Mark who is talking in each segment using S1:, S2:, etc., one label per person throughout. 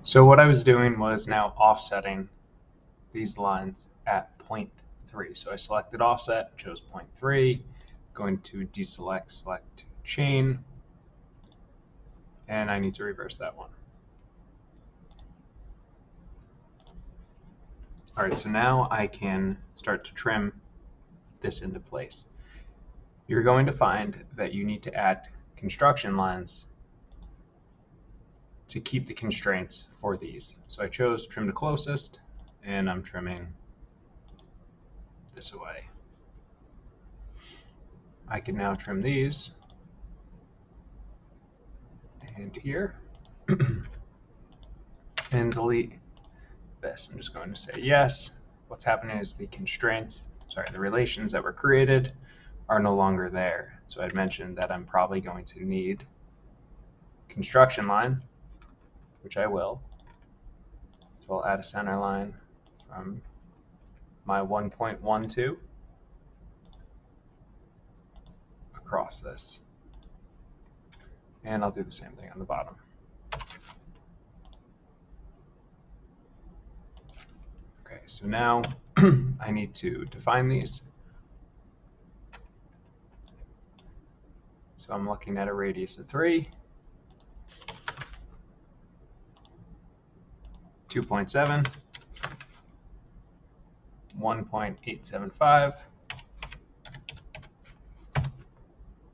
S1: So what I was doing was now offsetting these lines at 0.3. So I selected offset, chose 0.3, going to deselect, select chain, and I need to reverse that one. All right, so now I can start to trim this into place. You're going to find that you need to add construction lines to keep the constraints for these. So I chose trim to closest, and I'm trimming this away. I can now trim these and here and delete this. I'm just going to say yes. What's happening is the relations that were created are no longer there. So I'd mentioned that I'm probably going to need construction line, which I will. So I'll add a center line from my 1.12 across this. And I'll do the same thing on the bottom. Okay, so now I need to define these. So I'm looking at a radius of 3, 2.7, 1.875,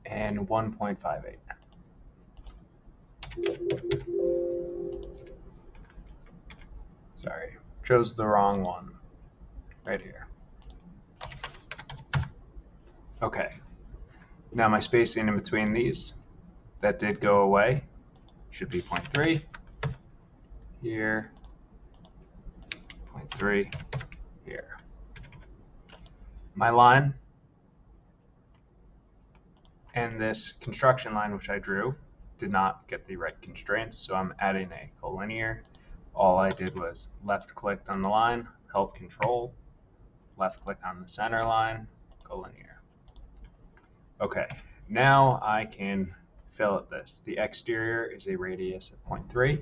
S1: and 1.58. Sorry, chose the wrong one right here. Okay, now my spacing in between these, that did go away, should be 0.3 here, 0.3 here. My line and this construction line, which I drew, did not get the right constraints, so I'm adding a collinear. All I did was left-clicked on the line, held Control, left-click on the center line, collinear. Okay, now I can fillet this. The exterior is a radius of 0.3.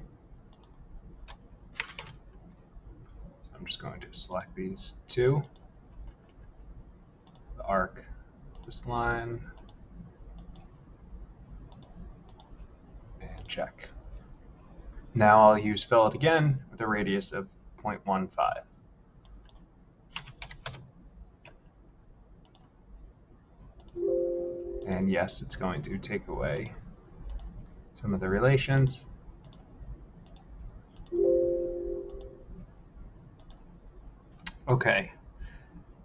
S1: So I'm just going to select these two. The arc, this line, and check. Now I'll use fillet again with a radius of 0.15. And yes, it's going to take away some of the relations. Okay,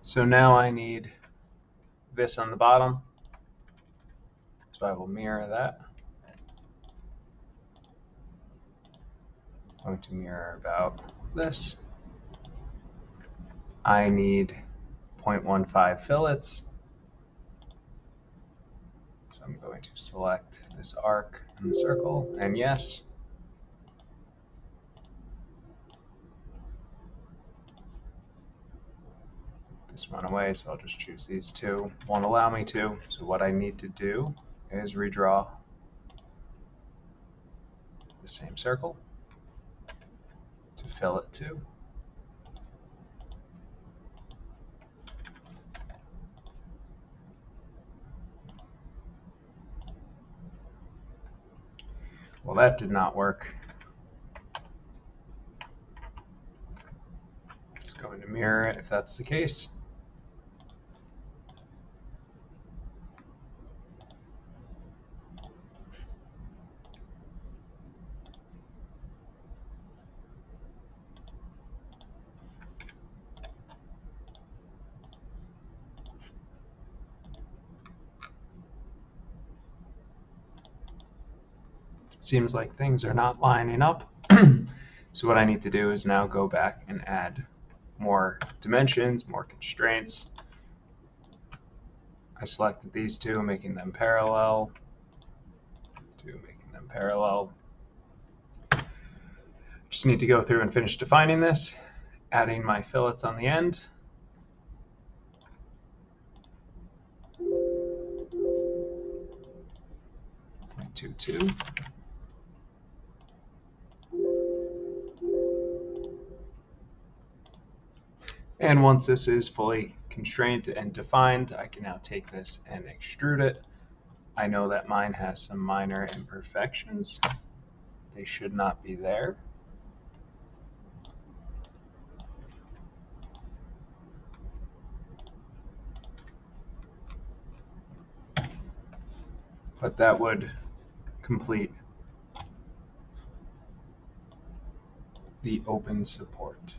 S1: so now I need this on the bottom. So I will mirror that. I'm going to mirror about this. I need 0.15 fillets. So I'm going to select this arc and the circle, and yes. This went away, so I'll just choose these two. Won't allow me to, so what I need to do is redraw the same circle to fill it too. Well, that did not work. Just going to mirror it if that's the case. Seems like things are not lining up. So what I need to do is now go back and add more dimensions, more constraints. I selected these two, making them parallel. These two, making them parallel. Just need to go through and finish defining this, adding my fillets on the end. .22. And once this is fully constrained and defined, I can now take this and extrude it. I know that mine has some minor imperfections. They should not be there. But that would complete the open support.